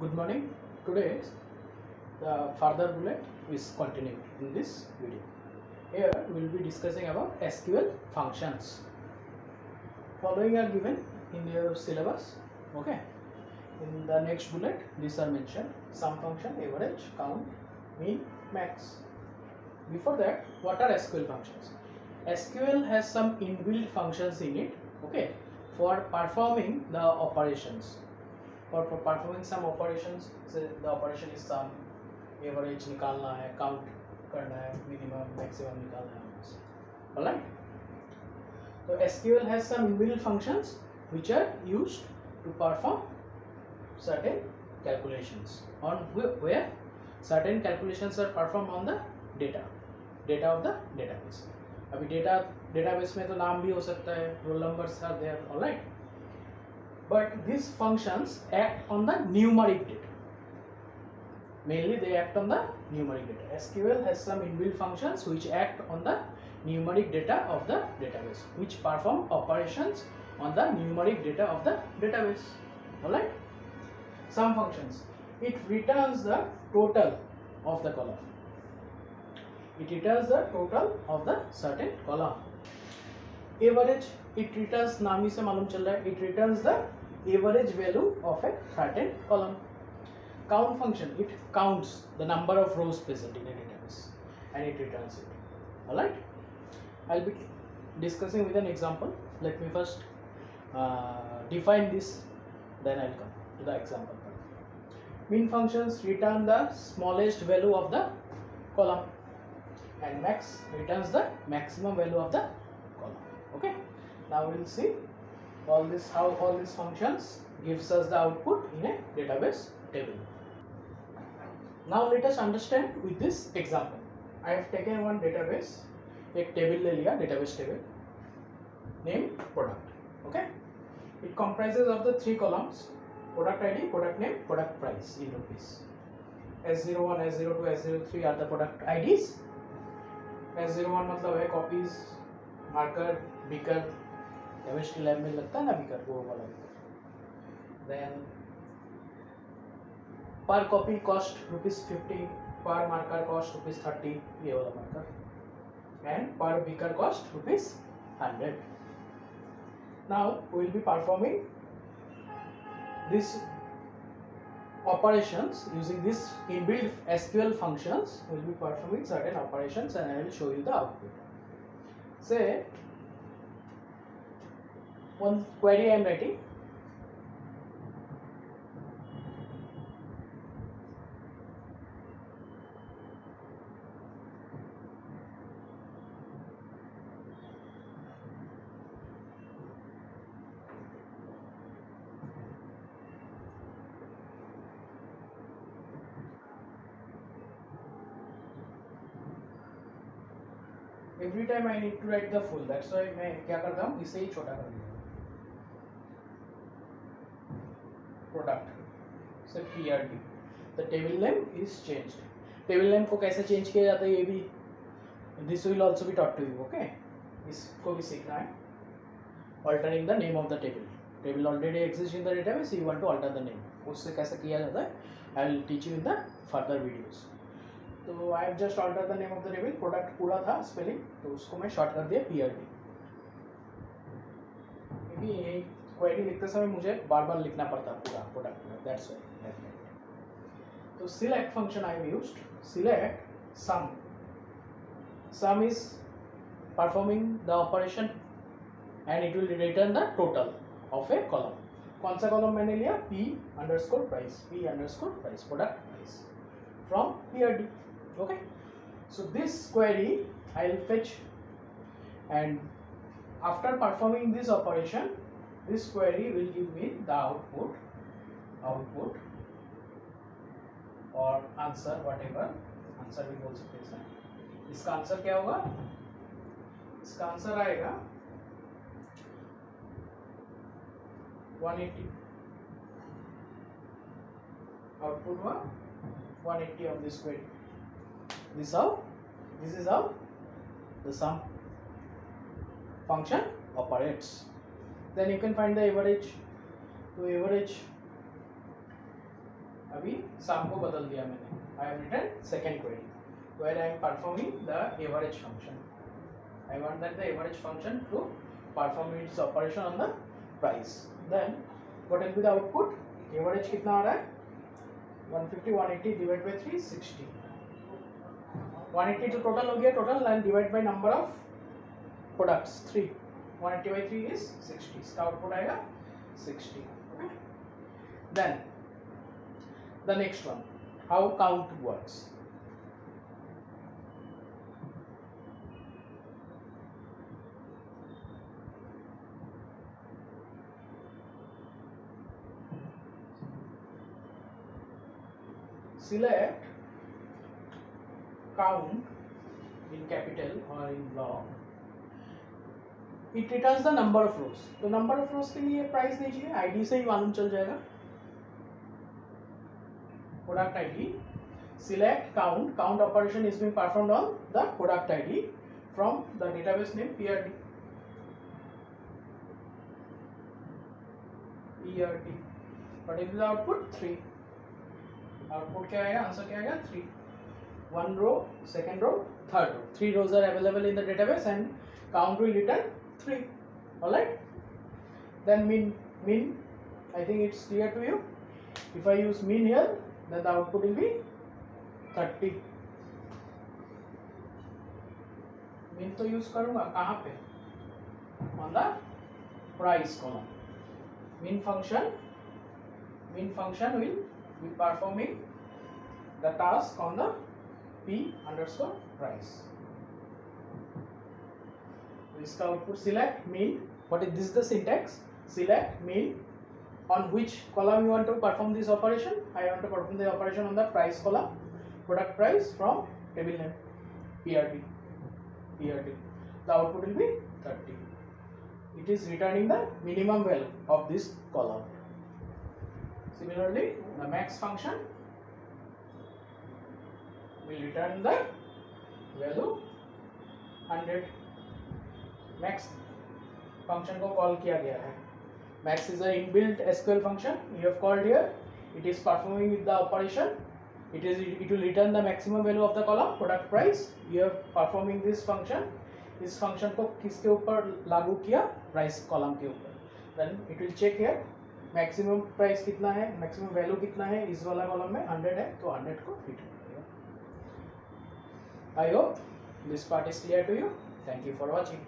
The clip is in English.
Good morning. Today the further bullet is continuing in this video. Here we will be discussing about SQL functions. Following are given in your syllabus. Okay. In the next bullet, these are mentioned: sum function, average, count, mean, max. Before that, what are SQL functions? SQL has some inbuilt functions in it. Okay, for performing the operations. For performing some operations, say the operation is sum, average निकालना है, count करना है, minimum, maximum निकालना है हमसे. Alright. So SQL has some inbuilt functions which are used to perform certain calculations. On where certain calculations are performed on the data of the database. अभी database में तो नाम भी हो सकता है, roll numbers are there, alright. But these functions act on the numeric data. Mainly they act on the numeric data. SQL has some inbuilt functions which act on the numeric data of the database, which perform operations on the numeric data of the database. Alright. Some functions. It returns the total of the column. It returns the total of the certain column. Average, it returns, नाम ही से मालूम चल रहा है, it returns the average value of a certain column. Count function, it counts the number of rows present in a database and it returns it. Alright, I'll be discussing with an example. Let me first define this, then I'll come to the example. Min functions return the smallest value of the column and max returns the maximum value of the column. Okay, now we'll see all this, how all these functions gives us the output in a database table. Now let us understand with this example. I have taken one database, एक table ले लिया, database table, name, product. Okay, it comprises of the three columns: product ID, product name, product price in rupees. S01, S02, S03 are the product IDs. S01 मतलब है copies, marker, beaker, chemistry lab में लगता है ना beaker, वो वाला beaker. Then पर copy cost ₹50, पर मार्कर कॉस्ट ₹30, ये वाला मार्कर, एंड पर beaker cost ₹100. Now we will be performing this operations using this inbuilt SQL functions. We will be performing certain operations and I will show you the output. Say one query I am writing. Every time I need to write the full. That's why मैं क्या करता हूँ, इसे ही छोटा कर देता हूँ. Product से PRD. The table name is changed. Table name को कैसे चेंज किया जाता है ये भी, this will also be taught to you. Okay, इसको भी सीखना है. Altering the name of the table. Table already exists in the database. You want to alter the name. उससे कैसे किया जाता है, I will teach you in the further videos. तो I have just altered the name of the table. Product पूरा था spelling, तो उसको मैं short कर दिया PRD. क्योंकि क्वेरी लिखते समय मुझे बार बार लिखना पड़ता पूरा प्रोडक्ट में, दैट्स व्हाई. तो select function I have used. Select some is performing the operation and it will return the total of A column. कौन सा कॉलम मैंने लिया? P_price, P_price, product price from PRD. Okay, so this query I will fetch and after performing this operation, this query will give me the output or answer, whatever answer भी बोल सकते हैं. इसका answer क्या होगा? इसका आंसर आएगा 180. Output हुआ 180 of this query. This is how the sum function operates. Then you can find the average. To average अभी सम को बदल दिया मैंने. I have written second query where I am performing the average function. I want that the average function to perform its operation on the price. Then what will be the output? Average कितना आ रहा है? 150 180 divided by 3 60. 180 जो total हो गया, total and divide by number of products 3. 180 by 3 is 60. इसका output आएगा 60. Okay. Then the next one, how count works. Select count in capital or in block. It returns the number of rows. तो number of rows के लिए price दीजिए, ID से ही मालूम चल जाएगा. Product ID, select count. Count operation is being performed on the product ID from the database name PRD. PRD. What is the output? 3. Output क्या आएगा? Answer क्या आएगा? 3. One row, second row, third row. 3 rows are available in the database and count will return 3. Alright. Then mean. I think it's clear to you. If I use mean here, then the output will be 30. mean तो use करूंगा कहाँ पे? On the price column. mean function will be performing the task on the p underscore price. इसका output select mean. What is this? The syntax. Select mean. On which column you want to perform this operation? I want to perform the operation on the price column. Product price from table name PRD. The output will be 30. It is returning the minimum value of this column. Similarly, the max function will return the value 100. Max function को call किया गया है. Max is an inbuilt SQL function you have called here. It is performing with the operation. It will return the maximum value of the column product price. You are performing this function. इस function को किसके ऊपर लागू किया? Price column के ऊपर. Then it will check here maximum price कितना है, maximum value कितना है. इस वाला column में 100 है तो 100 को fit करेगा. I hope this part is clear to you. Thank you for watching.